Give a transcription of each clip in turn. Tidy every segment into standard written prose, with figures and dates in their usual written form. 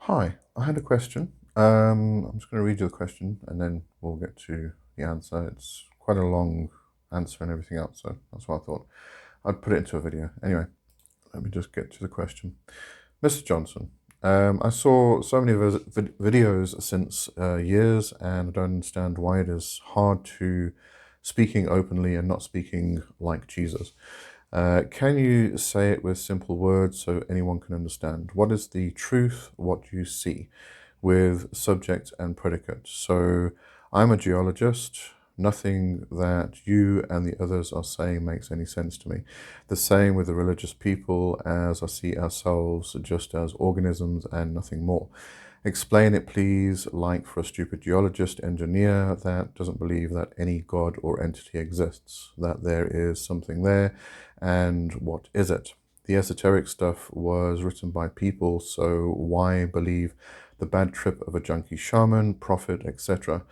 Hi, I had a question. I'm just going to read you the question and then we'll get to the answer. It's quite a long answer and everything else, so that's why I thought I'd put it into a video. Anyway, let me just get to the question. Mr. Johnson, I saw so many videos since years, and I don't understand why it is hard to speaking openly and not speaking like Jesus. Can you say it with simple words so anyone can understand? What is the truth? What do you see? With subject and predicate. So I'm a geologist. Nothing that you and the others are saying makes any sense to me. The same with the religious people, as I see ourselves just as organisms and nothing more. Explain it, please, like for a stupid geologist engineer that doesn't believe that any god or entity exists, that there is something there, and what is it? The esoteric stuff was written by people, so why believe the bad trip of a junkie shaman, prophet, etc.?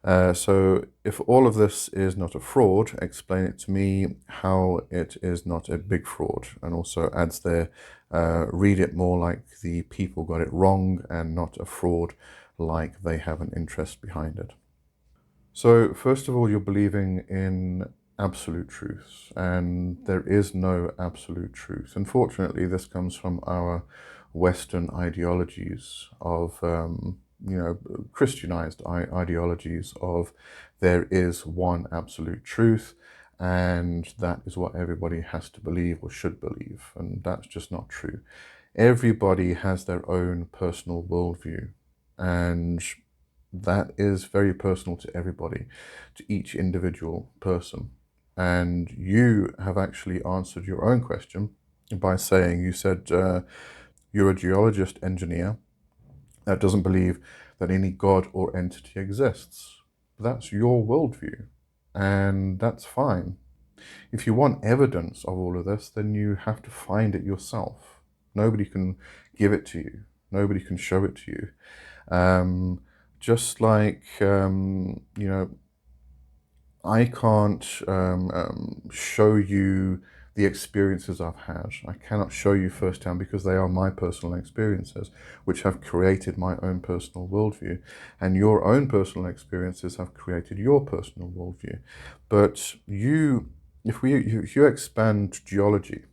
So if all of this is not a fraud, explain it to me how it is not a big fraud. And also adds there, read it more like the people got it wrong and not a fraud like they have an interest behind it. So first of all, you're believing in absolute truth, and there is no absolute truth. Unfortunately, this comes from our Western ideologies of, Christianized ideologies of there is one absolute truth, and that is what everybody has to believe or should believe, and that's just not true. Everybody has their own personal worldview, and that is very personal to everybody, to each individual person. And you have actually answered your own question by saying, you said you're a geologist engineer that doesn't believe that any god or entity exists. That's your worldview, and that's fine. If you want evidence of all of this, then you have to find it yourself. Nobody can give it to you. Nobody can show it to you. Just like, I can't show you the experiences I've had. I cannot show you firsthand because they are my personal experiences, which have created my own personal worldview. And your own personal experiences have created your personal worldview. But if you expand geology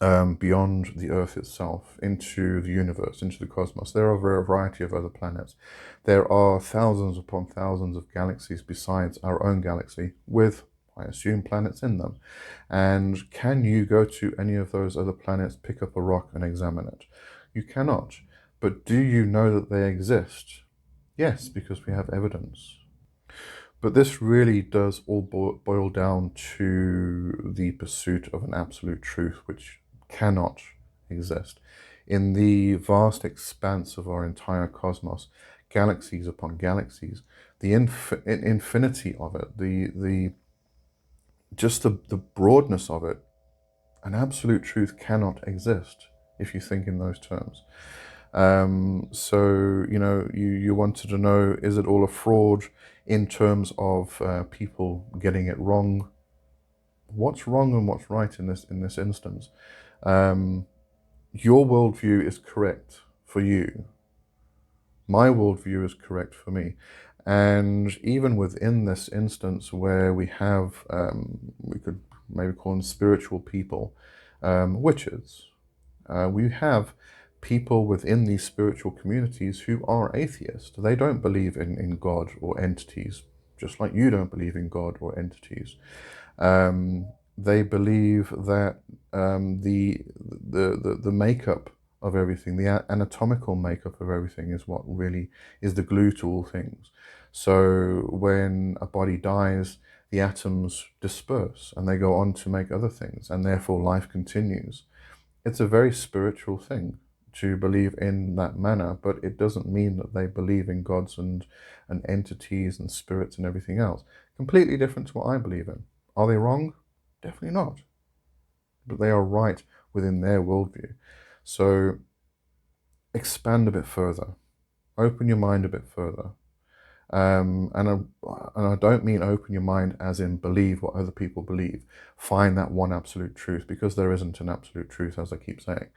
beyond the Earth itself, into the universe, into the cosmos. There are a variety of other planets. There are thousands upon thousands of galaxies besides our own galaxy, with, I assume, planets in them. And can you go to any of those other planets, pick up a rock and examine it? You cannot. But do you know that they exist? Yes, because we have evidence. But this really does all boil down to the pursuit of an absolute truth, which cannot exist. In the vast expanse of our entire cosmos, galaxies upon galaxies, the infinity of it, the broadness of it, an absolute truth cannot exist if you think in those terms. So, you wanted to know, is it all a fraud in terms of people getting it wrong? What's wrong and what's right in this instance? Your worldview is correct for you. My worldview is correct for me. And even within this instance where we have, we could maybe call them spiritual people, witches, we have people within these spiritual communities who are atheists. They don't believe in God or entities, just like you don't believe in God or entities. They believe that the makeup of everything, the anatomical makeup of everything, is what really is the glue to all things. So when a body dies, the atoms disperse and they go on to make other things, and therefore life continues. It's a very spiritual thing to believe in that manner, but it doesn't mean that they believe in gods and entities and spirits and everything else. Completely different to what I believe in. Are they wrong? Definitely not. But they are right within their worldview. So expand a bit further. Open your mind a bit further. And I don't mean open your mind as in believe what other people believe. Find that one absolute truth, because there isn't an absolute truth, as I keep saying.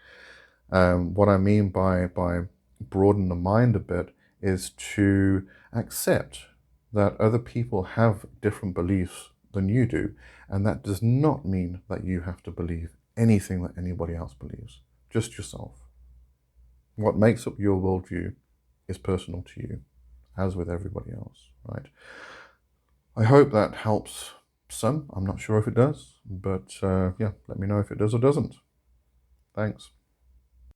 What I mean by broaden the mind a bit is to accept that other people have different beliefs than you do, and that does not mean that you have to believe anything that anybody else believes, just yourself. What makes up your worldview is personal to you, as with everybody else, right? I hope that helps some. I'm not sure if it does, but yeah, let me know if it does or doesn't. Thanks.